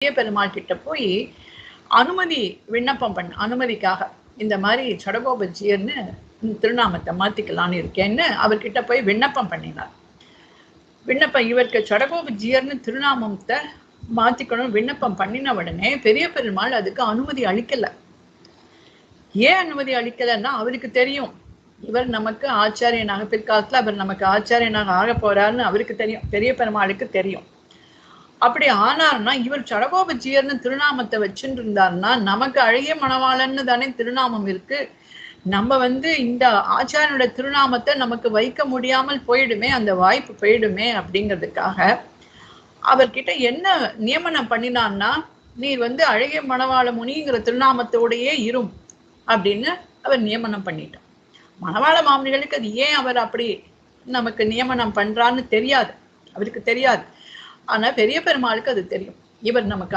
பெரிய பெருமாள் கிட்ட போய் அனுமதி விண்ணப்பம் அனுமதிக்காக இந்த மாதிரி சடகோபஜியர்னு திருநாமத்தை மாத்திக்கலான்னு இருக்கேன்னு அவர்கிட்ட போய் விண்ணப்பம் பண்ணினார். இவருக்கு சடகோபஜியர்னு திருநாமத்தை மாத்திக்கணும் விண்ணப்பம் பண்ணின உடனே பெரிய பெருமாள் அதுக்கு அனுமதி அளிக்கல. ஏன் அனுமதி அளிக்கலன்னா அவருக்கு தெரியும் இவர் நமக்கு ஆச்சாரியனாக பிற்காலத்துல அவர் நமக்கு ஆச்சாரியனாக ஆக போறாருன்னு அவருக்கு தெரியும், பெரிய பெருமாளுக்கு தெரியும். அப்படி ஆனார்னா இவர் சடகோபஜியர்னு திருநாமத்தை வச்சுட்டு இருந்தாருன்னா நமக்கு அழகிய மணவாளன்னு தானே திருநாமம் இருக்கு, நம்ம இந்த ஆச்சாரியனோட திருநாமத்தை நமக்கு வைக்க முடியாமல் போயிடுமே, அந்த வாய்ப்பு போயிடுமே அப்படிங்கிறதுக்காக அவர்கிட்ட என்ன நியமனம் பண்ணினார்னா நீ அழகிய மணவாள முனிங்கிற திருநாமத்தோடையே இரும் அப்படின்னு அவர் நியமனம் பண்ணிட்டார். மணவாள மாமுனிகளுக்கு அது ஏன் அவர் அப்படி நமக்கு நியமனம் பண்றான்னு தெரியாது, அவருக்கு தெரியாது. ஆனா பெரிய பெருமாளுக்கு அது தெரியும், இவர் நமக்கு